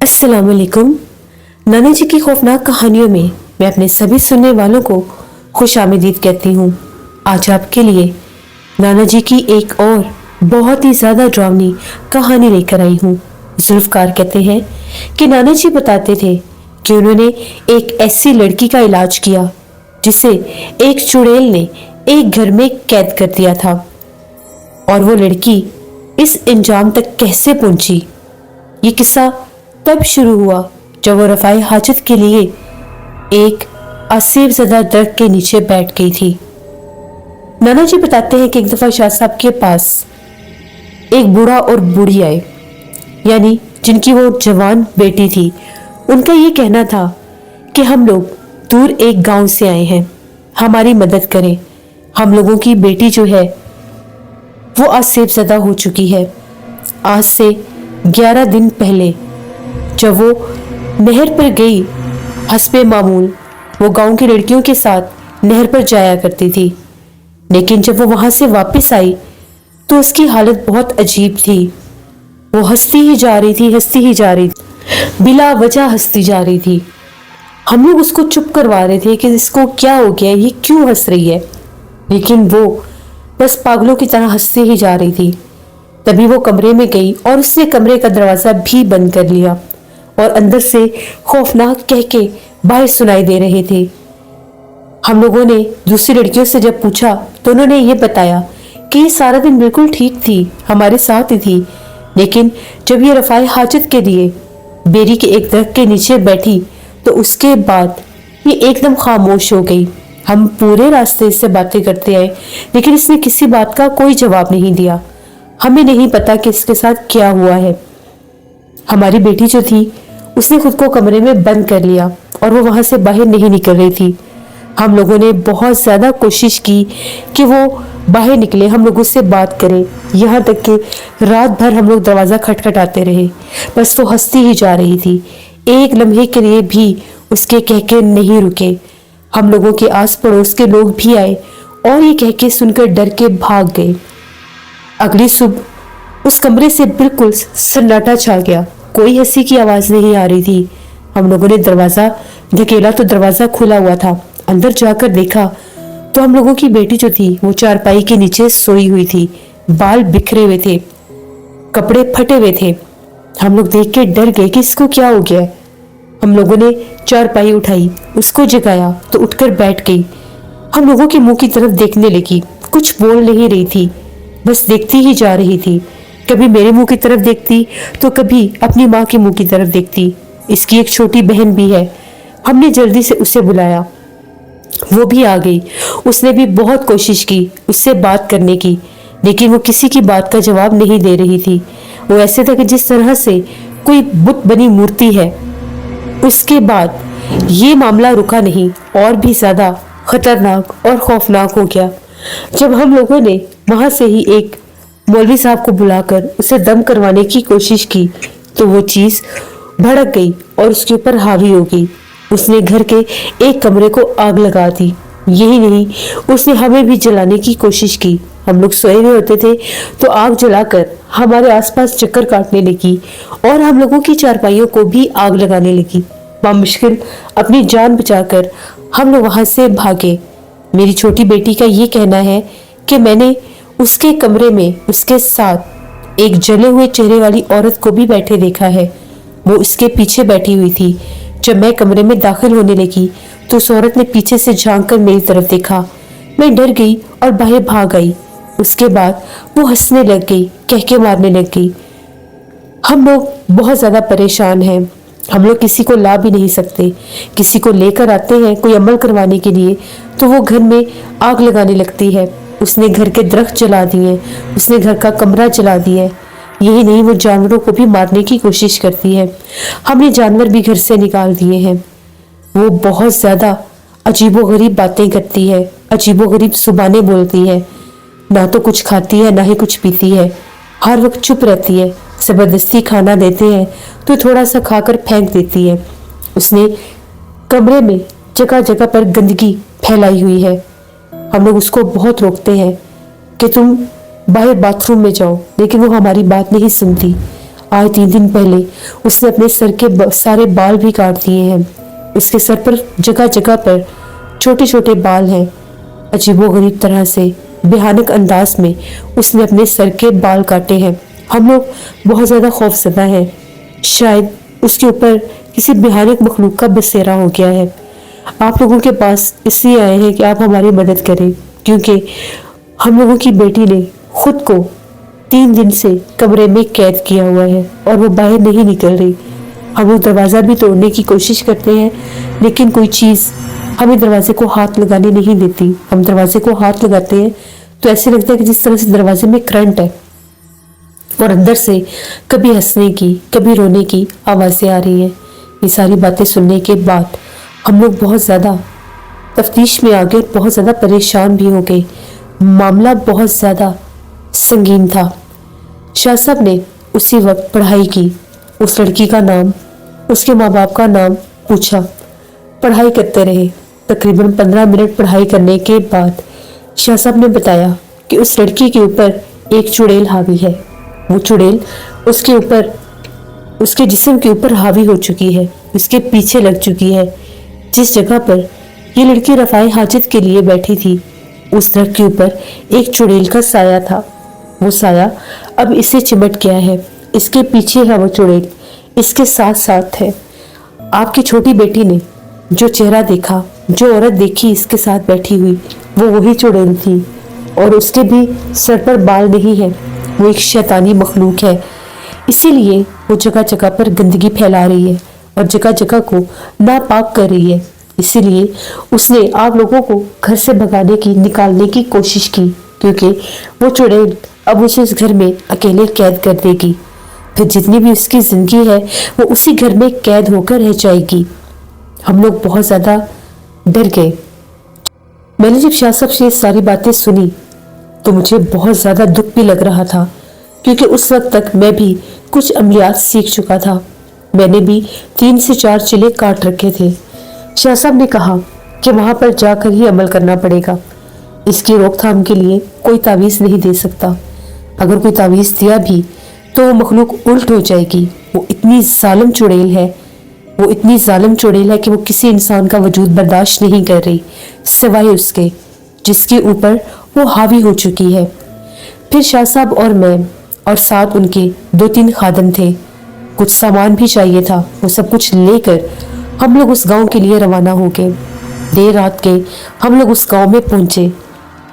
अस्सलाम वालेकुम। नाना जी की खौफनाक कहानियों में मैं अपने सभी सुनने वालों को खुश आमदीद कहती हूँ। आज आपके लिए नाना जी की एक और बहुत ही ज्यादा डरावनी कहानी लेकर आई हूँ। जुल्फकार कहते हैं कि नाना जी बताते थे कि उन्होंने एक ऐसी लड़की का इलाज किया जिसे एक चुड़ैल ने एक घर में कैद कर दिया था, और वो लड़की इस इंजाम तक कैसे पहुंची। ये किस्सा तब शुरू हुआ जब वो रफ़ाए हाजत के लिए एक आसेब ज़दा दरख्त के नीचे बैठ गई थी। नाना जी बताते हैं कि एक दफ़ा शाह साहब के पास एक बूढ़ा और बूढ़ी आए, यानी जिनकी वो जवान बेटी थी। उनका ये कहना था कि हम लोग दूर एक गांव से आए हैं, हमारी मदद करें। हम लोगों की बेटी जो है वो आसेब ज़दा हो चुकी है। आज से 11 दिन पहले जब वो नहर पर गई, हस्बे मामूल वो गांव की लड़कियों के साथ नहर पर जाया करती थी, लेकिन जब वो वहां से वापस आई तो उसकी हालत बहुत अजीब थी। वो हंसती ही जा रही थी, हंसती ही जा रही थी, बिला वजह हंसती जा रही थी। हम लोग उसको चुप करवा रहे थे कि इसको क्या हो गया, ये क्यों हंस रही है, लेकिन वो बस पागलों की तरह हंसती ही जा रही थी। तभी वो कमरे में गई और उसने कमरे का दरवाजा भी बंद कर लिया, और अंदर से खौफनाक कह के बाहर सुनाई दे रहे थे। हम लोगों ने दूसरी लड़कियों से जब पूछा तो उन्होंने ये बताया कि ये सारा दिन बिल्कुल ठीक थी, हमारे साथ ही थी, लेकिन जब ये रफ़ाए हाजत के लिए बेरी के एक दरख्त के नीचे बैठी तो उसके बाद ये एकदम खामोश हो गई। हम पूरे रास्ते इससे बातें करते आए, लेकिन इसने किसी बात का कोई जवाब नहीं दिया। हमें नहीं पता कि इसके साथ क्या हुआ है। हमारी बेटी जो थी उसने खुद को कमरे में बंद कर लिया और वो वहां से बाहर नहीं निकल रही थी। हम लोगों ने बहुत ज्यादा कोशिश की कि वो बाहर निकले, हम लोगों से बात करें, यहाँ तक कि रात भर हम लोग दरवाजा खटखटाते रहे, बस वो हंसती ही जा रही थी। एक लम्हे के लिए भी उसके कहके नहीं रुके। हम लोगों के आस पड़ोस के लोग भी आए और ये कहके सुनकर डर के भाग गए। अगली सुबह उस कमरे से बिल्कुल सन्नाटा छा गया, कोई हंसी की आवाज नहीं आ रही थी। हम लोगों ने दरवाजा धकेला तो दरवाजा खुला हुआ था। अंदर जाकर देखा तो हम लोगों की बेटी जो थी वो चारपाई के नीचे सोई हुई थी, बाल बिखरे हुए थे, कपड़े फटे हुए थे। हम लोग देख के डर गए कि इसको क्या हो गया। हम लोगों ने चारपाई उठाई, उसको जगाया तो उठकर बैठ गई। हम लोगों के मुंह की तरफ देखने लगी, कुछ बोल नहीं रही थी, बस देखती ही जा रही थी। कभी मेरे मुंह की तरफ देखती तो कभी अपनी माँ के मुंह की तरफ देखती। इसकी एक छोटी बहन भी है। हमने जल्दी से उसे बुलाया, वो भी आ गई। उसने भी बहुत कोशिश की उससे बात करने की, लेकिन वो किसी की बात का जवाब नहीं दे रही थी। वो ऐसे था कि जिस तरह से कोई बुत बनी मूर्ति है। उसके बाद ये मामला रुका नहीं, और भी ज्यादा खतरनाक और खौफनाक हो गया जब हम लोगों ने वहां से ही एक मौलवी साहब को बुलाकर उसे दम करवाने की कोशिश की तो वो चीज भड़क गई और उसके ऊपर हावी हो गई। उसने घर के एक कमरे को आग लगा दी। यही नहीं, उसने हमें भी जलाने की कोशिश की। हम लोग सोए हुए होते थे तो आग जलाकर हमारे आसपास चक्कर काटने लगी और हम लोगों की चारपाइयों को भी आग लगाने लगी। बामुश्किल अपनी जान बचाकर हम लोग वहां से भागे। मेरी छोटी बेटी का ये कहना है कि मैंने उसके कमरे में उसके साथ एक जले हुए चेहरे वाली औरत को भी बैठे देखा है। वो उसके पीछे बैठी हुई थी। जब मैं कमरे में दाखिल होने लगी तो उस औरत ने पीछे से झांक कर मेरी तरफ देखा। मैं डर गई और बाहर भाग आई। उसके बाद वो हंसने लग गई, कहके मारने लग गई। हम लोग बहुत ज्यादा परेशान हैं। हम लोग किसी को ला भी नहीं सकते। किसी को लेकर आते हैं कोई अमल करवाने के लिए तो वो घर में आग लगाने लगती है। उसने घर के दरख्त जला दिए, उसने घर का कमरा जला दिया। यही नहीं, वो जानवरों को भी मारने की कोशिश करती है। हमने जानवर भी घर से निकाल दिए हैं। वो बहुत ज्यादा अजीबोगरीब बातें करती है, अजीबोगरीब जुबानें बोलती है। ना तो कुछ खाती है ना ही कुछ पीती है, हर वक्त चुप रहती है। जबरदस्ती खाना देते हैं तो थोड़ा सा खाकर फेंक देती है। उसने कमरे में जगह जगह पर गंदगी फैलाई हुई है। हम लोग उसको बहुत रोकते हैं कि तुम बाहर बाथरूम में जाओ, लेकिन वो हमारी बात नहीं सुनती। आज 3 दिन पहले उसने अपने सर के सारे बाल भी काट दिए हैं। उसके सर पर जगह जगह पर छोटे छोटे बाल हैं। अजीबोगरीब तरह से, भयानक अंदाज में उसने अपने सर के बाल काटे हैं। हम लोग बहुत ज़्यादा खौफजदा हैं। शायद उसके ऊपर किसी भयानक मखलूक का बसेरा हो गया है। आप लोगों के पास इसलिए आए हैं कि आप हमारी मदद करें, क्योंकि हम लोगों की बेटी ने खुद को 3 दिन से कमरे में कैद किया हुआ है और वो बाहर नहीं निकल रही। हम लोग दरवाज़ा भी तोड़ने की कोशिश करते हैं, लेकिन कोई चीज़ हमें दरवाजे को हाथ लगाने नहीं देती। हम दरवाजे को हाथ लगाते हैं तो ऐसे लगता है कि जिस तरह से दरवाजे में करंट है, और अंदर से कभी हंसने की, कभी रोने की आवाज़ें आ रही हैं। ये सारी बातें सुनने के बाद हम लोग बहुत ज़्यादा तफ्तीश में आ गए, बहुत ज़्यादा परेशान भी हो गए। मामला बहुत ज़्यादा संगीन था। शाह साहब ने उसी वक्त पढ़ाई की, उस लड़की का नाम, उसके माँ बाप का नाम पूछा। पढ़ाई करते रहे। तकरीबन 15 मिनट पढ़ाई करने के बाद शाह साहब ने बताया कि उस लड़की के ऊपर एक चुड़ैल हावी है। वो चुड़ैल उसके ऊपर, उसके जिस्म के ऊपर हावी हो चुकी है, उसके पीछे लग चुकी है। जिस जगह पर ये लड़की रफ़ाए हाजत के लिए बैठी थी, उस दरख्त के ऊपर एक चुड़ैल का साया था। वो साया अब इसे चिमट गया है। इसके पीछे है वो चुड़ैल, इसके साथ साथ है। आपकी छोटी बेटी ने जो चेहरा देखा, जो औरत देखी इसके साथ बैठी हुई, वो वही चुड़ैल थी। और उसके भी सर पर बाल नहीं है। वो एक शैतानी मखलूक है। इसीलिए वो जगह जगह पर गंदगी फैला रही है और जगह जगह को नापाक कर रही है। इसीलिए उसने आप लोगों को घर से भगाने की, निकालने की कोशिश की, क्योंकि वो चुड़ैल अब उसे इस घर में अकेले कैद कर देगी। फिर जितनी भी उसकी जिंदगी है वो उसी घर में कैद होकर रह जाएगी। हम लोग बहुत ज़्यादा डर गए। मैंने जब शाह साहब से ये सारी बातें सुनी तो मुझे बहुत ज़्यादा दुख भी लग रहा था, क्योंकि उस वक्त तक मैं भी कुछ अमलियात सीख चुका था। मैंने भी 3 से 4 चिले काट रखे थे। शाह साहब ने कहा कि वहाँ पर जाकर ही अमल करना पड़ेगा। इसकी रोकथाम के लिए कोई तावीज़ नहीं दे सकता। अगर कोई तावीज़ दिया भी तो वो मखलूक उल्ट हो जाएगी। वो इतनी जालिम चुड़ैल है, वो इतनी जालिम चुड़ैल है कि वो किसी इंसान का वजूद बर्दाश्त नहीं कर रही, सिवाय उसके जिसके ऊपर वो हावी हो चुकी है। फिर शाह साहब और मैं और साथ उनके 2-3 खादम थे। कुछ सामान भी चाहिए था। वो सब कुछ लेकर हम लोग उस गांव के लिए रवाना हो गए। देर रात के हम लोग उस गांव में पहुंचे।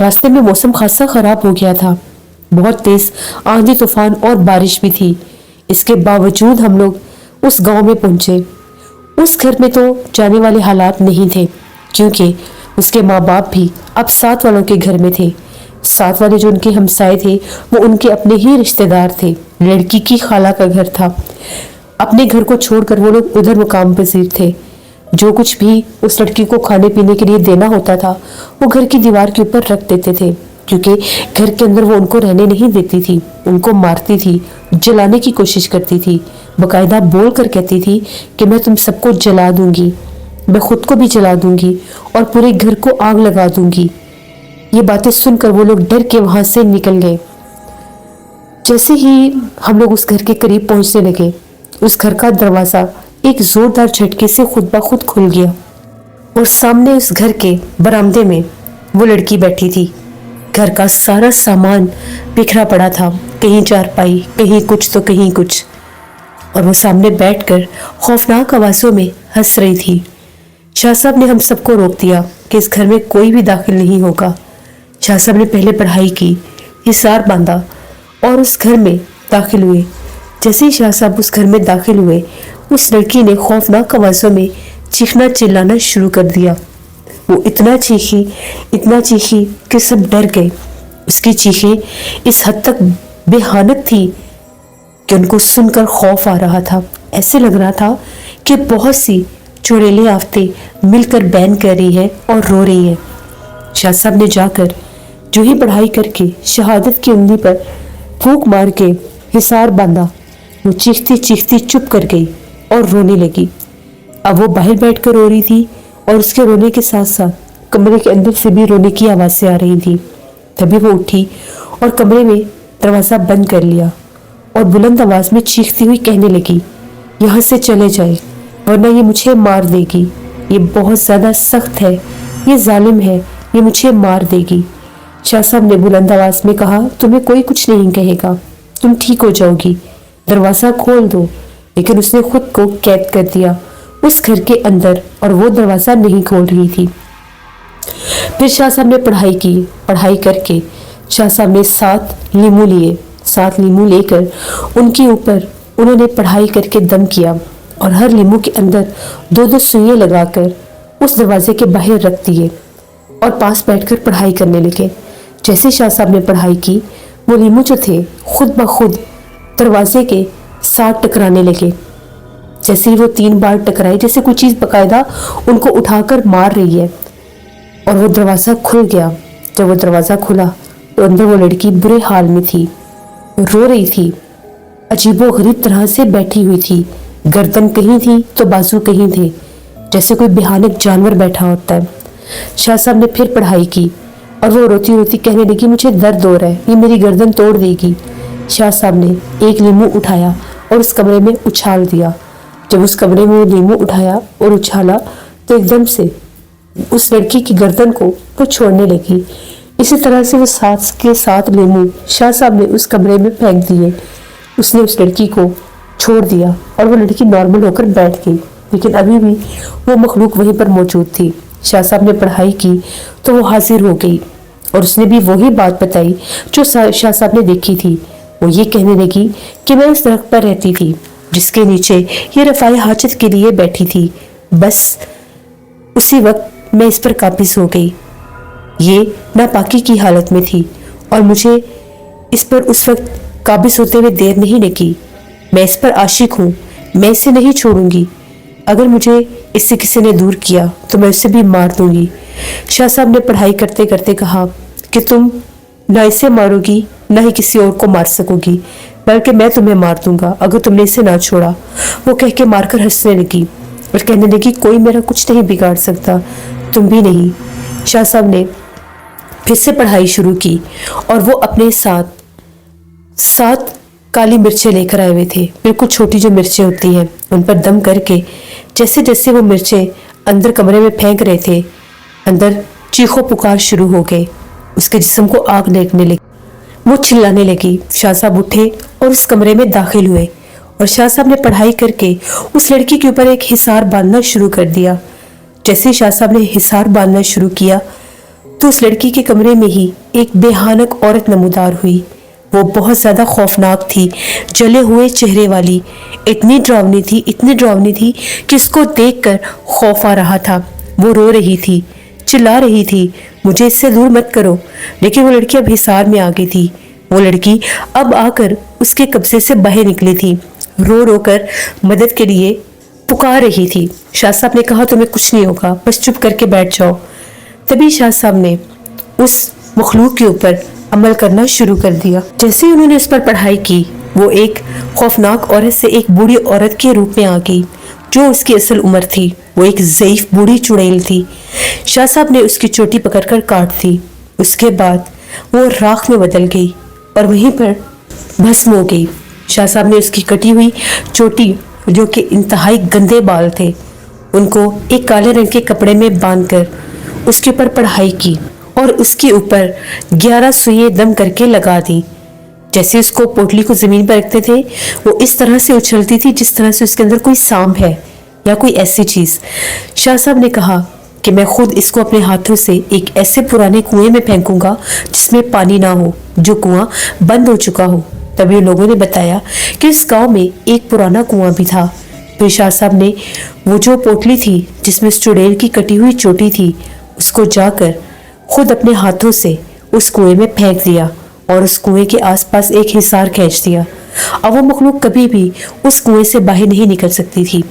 रास्ते में मौसम खासा खराब हो गया था। बहुत तेज आंधी, तूफान और बारिश भी थी। इसके बावजूद हम लोग उस गांव में पहुंचे। उस घर में तो जाने वाले हालात नहीं थे, क्योंकि उसके माँ बाप भी अब साथ वालों के घर में थे। साथ वाले जो उनके हमसाए थे वो उनके अपने ही रिश्तेदार थे। लड़की की खाला का घर था। अपने घर को छोड़कर वो लोग उधर मुकाम पसीर थे। जो कुछ भी उस लड़की को खाने पीने के लिए देना होता था वो घर की दीवार के ऊपर रख देते थे, क्योंकि घर के अंदर वो उनको रहने नहीं देती थी। उनको मारती थी, जलाने की कोशिश करती थी। बकायदा बोल कर कहती थी कि मैं तुम सबको जला दूंगी, मैं खुद को भी जला दूंगी और पूरे घर को आग लगा दूंगी। ये बातें सुनकर वो लोग डर के वहां से निकल गए। जैसे ही हम लोग उस घर के करीब पहुंचने लगे, उस घर का दरवाजा एक जोरदार झटके से खुद ब खुद खुल गया और सामने उस घर के बरामदे में वो लड़की बैठी थी। घर का सारा सामान बिखरा पड़ा था, कहीं चारपाई, कहीं कुछ तो कहीं कुछ, और वो सामने बैठकर खौफनाक आवाज़ों में हंस रही थी। शाह साहब ने हम सबको रोक दिया कि इस घर में कोई भी दाखिल नहीं होगा। शाह साहब ने पहले पढ़ाई की, हिसार बांधा और उस घर में दाखिल हुए। जैसे ही शाह साहब उस घर में दाखिल हुए, उस लड़की ने खौफनाक आवाज़ों में चीखना चिल्लाना शुरू कर दिया। वो इतना चीखी कि सब डर गए। उसकी चीखें इस हद तक बेहानक थी कि उनको सुनकर खौफ आ रहा था। ऐसे लग रहा था कि बहुत सी चुड़ैलें आफतें मिलकर बैन कर रही है और रो रही है। शाह साहब ने जाकर जो ही पढ़ाई करके शहादत की उंगली पर फूंक मार के हिसार बांधा, वो चीखती चीखती चुप कर गई और रोने लगी। अब वो बाहर बैठकर रो रही थी और उसके रोने के साथ साथ कमरे के अंदर से भी रोने की आवाज़ें आ रही थी। तभी वो उठी और कमरे में दरवाज़ा बंद कर लिया और बुलंद आवाज में चीखती हुई कहने लगी, यहाँ से चले जाए वरना ये मुझे मार देगी। ये बहुत ज्यादा सख्त है, ये जालिम है, ये मुझे मार देगी। शाह साहब ने बुलंद आवाज में कहा, तुम्हें कोई कुछ नहीं कहेगा, तुम ठीक हो जाओगी, दरवाजा खोल दो। लेकिन उसने खुद को कैद कर दिया उस घर के अंदर और वो दरवाजा नहीं खोल रही थी। फिर शाह साहब ने पढ़ाई की। पढ़ाई करके शाह साहब ने 7 लीमू लिए। 7 लीमू लेकर उनके ऊपर उन्होंने पढ़ाई करके दम किया और हर लीमू के अंदर 2-2 सुइयां लगाकर उस दरवाजे के बाहर रख दिए और पास बैठकर पढ़ाई करने लगे। जैसे शाह साहब ने पढ़ाई की, वो लीमू जो थे खुद ब खुद दरवाजे के साथ टकराने लगे। जैसे ही वो 3 बार टकराए, जैसे कोई चीज बकायदा उनको उठाकर मार रही है, और वो दरवाजा खुल गया। जब वो दरवाजा खुला तो अंदर वो लड़की बुरे हाल में थी, रो रही थी, अजीबोगरीब तरह से बैठी हुई थी। गर्दन कहीं थी तो बाजू कहीं थे, जैसे कोई भयानक जानवर बैठा होता है। शाह साहब ने फिर पढ़ाई की और वो रोती रोती कहने लगी, मुझे दर्द हो रहा है, ये मेरी गर्दन तोड़ देगी। शाह साहब ने एक लीमू उठाया और उस कमरे में उछाल दिया। जब उस कमरे में वो लीमू उठाया और उछाला तो एकदम से उस लड़की की गर्दन को वो छोड़ने लगी। इसी तरह से वो 7 के 7 लीमू शाह साहब ने उस कमरे में फेंक दिए। उसने उस लड़की को छोड़ दिया और वो लड़की नॉर्मल होकर बैठ गई, लेकिन अभी भी वो मखलूक वहीं पर मौजूद थी। शाह साहब ने पढ़ाई की तो वो हाजिर हो गई और उसने भी वही बात बताई जो शाह साहब ने देखी थी। वो ये कहने लगी कि मैं उस दरख्त पर रहती थी जिसके नीचे ये रफ़ाए हाजत के लिए बैठी थी। बस उसी वक्त मैं इस पर काबिज हो गई। ये नापाकी की हालत में थी और मुझे इस पर उस वक्त काबिज होते हुए देर नहीं लगी। मैं इस पर आशिक हूँ, मैं इसे नहीं छोड़ूंगी। अगर मुझे इससे किसी ने दूर किया तो मैं उसे भी मार दूंगी। शाह साहब ने पढ़ाई करते करते कहा कि तुम ना इसे मारोगी ना ही किसी और को मार सकोगी, बल्कि मैं तुम्हें मार दूंगा अगर तुमने इसे ना छोड़ा। वो कह के मारकर हंसने लगी और कहने लगी, कोई मेरा कुछ नहीं बिगाड़ सकता, तुम भी नहीं। शाह साहब ने फिर से पढ़ाई शुरू की और वो अपने साथ 7 काली मिर्चें लेकर आए हुए थे। बिल्कुल छोटी जो मिर्चें होती हैं, उन पर दम करके जैसे जैसे वो मिर्चें अंदर कमरे में फेंक रहे थे, अंदर चीखों पुकार शुरू हो गए। उसके जिस्म को आग लगने लगी, वो चिल्लाने लगी। शाह साहब उठे और उस कमरे में दाखिल हुए और शाह साहब ने पढ़ाई करके उस लड़की के ऊपर एक हिसार बांधना शुरू कर दिया। जैसे शाह साहब ने हिसार बांधना शुरू किया तो उस लड़की के कमरे में ही एक बेहानक औरत नमूदार हुई। वो बहुत ज्यादा खौफनाक थी, जले हुए चेहरे वाली, इतनी डरावनी थी, इतनी डरावनी थी कि उसको देखकर खौफ आ रहा था। वो रो रही थी, चिल्ला रही थी, मुझे इससे दूर मत करो। लेकिन वो लड़की अब हिसार में आ गई थी। वो लड़की अब आकर उसके कब्जे से बाहर निकली थी, रो रो कर मदद के लिए पुकार रही थी। शाह साहब ने कहा, तुम्हें कुछ नहीं होगा, बस चुप करके बैठ जाओ। तभी शाह साहब ने उस मखलूक के ऊपर अमल करना शुरू कर दिया। जैसे ही उन्होंने उस पर पढ़ाई की, वो एक खौफनाक औरत से एक बूढ़ी औरत के रूप में आ गई। जो उसकी असल उम्र थी वो एक ज़ईफ बूढ़ी चुड़ैल थी। शाह साहब ने उसकी चोटी पकड़कर काट दी। उसके बाद वो राख में बदल गई और वहीं पर भस्म हो गई। शाह साहब ने उसकी कटी हुई चोटी, जो कि इंतहाई गंदे बाल थे, उनको एक काले रंग के कपड़े में बांधकर उसके ऊपर पढ़ाई की और उसके ऊपर 11 सुइयां दम करके लगा दी। जैसे उसको पोटली को जमीन पर रखते थे, वो इस तरह से उछलती थी जिस तरह से उसके अंदर कोई सांप है या कोई ऐसी चीज। शाह साहब ने कहा कि मैं खुद इसको अपने हाथों से एक ऐसे पुराने कुएं में फेंकूंगा जिसमें पानी ना हो, जो कुआं बंद हो चुका हो। तभी लोगों ने बताया कि इस गांव में एक पुराना कुआं भी था। फिर शाह साहब ने वो जो पोटली थी जिसमें चुड़ैल की कटी हुई चोटी थी, उसको जाकर खुद अपने हाथों से उस कुएं में फेंक दिया और उस कुएं के आसपास एक हिसार खींच दिया। अब वो मखलूक कभी भी उस कुएं से बाहर नहीं निकल सकती थी।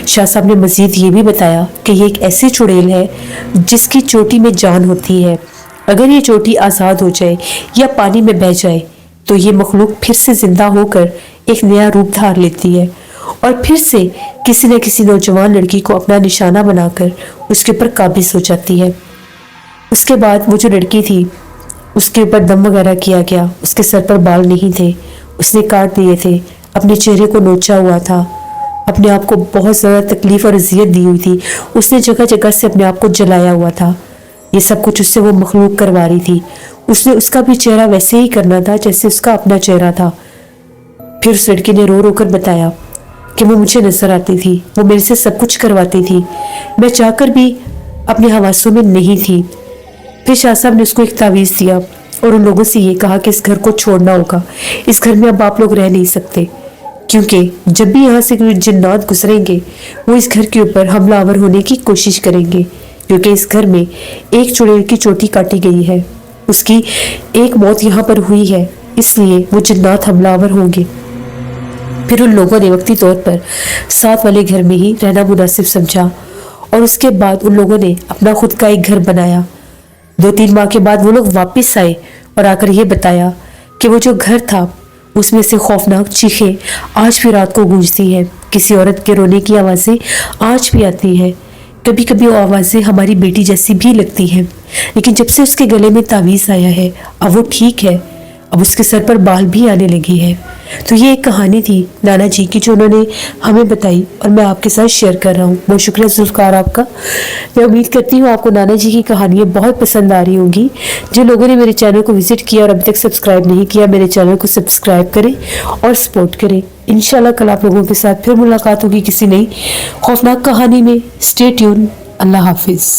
शाह साहब ने मजीद ये भी बताया कि ये एक ऐसी चुड़ैल है जिसकी चोटी में जान होती है। अगर ये चोटी आज़ाद हो जाए या पानी में बह जाए तो ये मखलूक फिर से जिंदा होकर एक नया रूप धार लेती है और फिर से किसी न किसी नौजवान लड़की को अपना निशाना बनाकर उसके ऊपर काबिज हो जाती है। उसके बाद वो जो लड़की थी उसके ऊपर दम वगैरह किया गया, उसके सर पर बाल नहीं थे, उसने काट दिए थे, अपने चेहरे को नोचा हुआ था, अपने आप को बहुत ज़्यादा तकलीफ और अजियत दी हुई थी। उसने जगह जगह से अपने आप को जलाया हुआ था। ये सब कुछ उससे वो मखलूक करवा रही थी। उसने उसका भी चेहरा वैसे ही करना था जैसे उसका अपना चेहरा था। फिर उस लड़की ने रो रो कर बताया कि वो मुझे नजर आती थी, वो मेरे से सब कुछ करवाती थी, मैं चाहकर भी अपने हवासों में नहीं थी। फिर शाह साहब ने उसको एक तावीज़ दिया और उन लोगों से ये कहा कि इस घर को छोड़ना होगा, इस घर में अब आप लोग रह नहीं सकते, क्योंकि जब भी यहाँ से कोई जिन्नात गुजरेंगे वो इस घर के ऊपर हमलावर होने की कोशिश करेंगे, क्योंकि इस घर में एक चुड़ैल की चोटी काटी गई है, उसकी एक मौत यहाँ पर हुई है, इसलिए वो जिन्नात हमलावर होंगे। फिर उन लोगों ने वक्ती तौर पर साथ वाले घर में ही रहना मुनासिब समझा और उसके बाद उन लोगों ने अपना खुद का एक घर बनाया। 2-3 माह के बाद वो लोग वापस आए और आकर ये बताया कि वो जो घर था उसमें से खौफनाक चीखें आज भी रात को गूंजती हैं, किसी औरत के रोने की आवाज़ें आज भी आती हैं, कभी कभी वो आवाज़ें हमारी बेटी जैसी भी लगती हैं, लेकिन जब से उसके गले में तावीज़ आया है अब वो ठीक है, अब उसके सर पर बाल भी आने लगे हैं। तो ये एक कहानी थी नाना जी की जो उन्होंने हमें बताई और मैं आपके साथ शेयर कर रहा हूँ। बहुत शुक्रिया ज़ुल्फ़िकार आपका। मैं उम्मीद करती हूँ आपको नाना जी की कहानियाँ बहुत पसंद आ रही होंगी। जिन लोगों ने मेरे चैनल को विजिट किया और अभी तक सब्सक्राइब नहीं किया, मेरे चैनल को सब्सक्राइब करें और सपोर्ट करें। इंशाल्लाह कल आप लोगों के साथ फिर मुलाकात होगी किसी नई खौफनाक कहानी में। Stay tune. अल्लाह हाफिज़।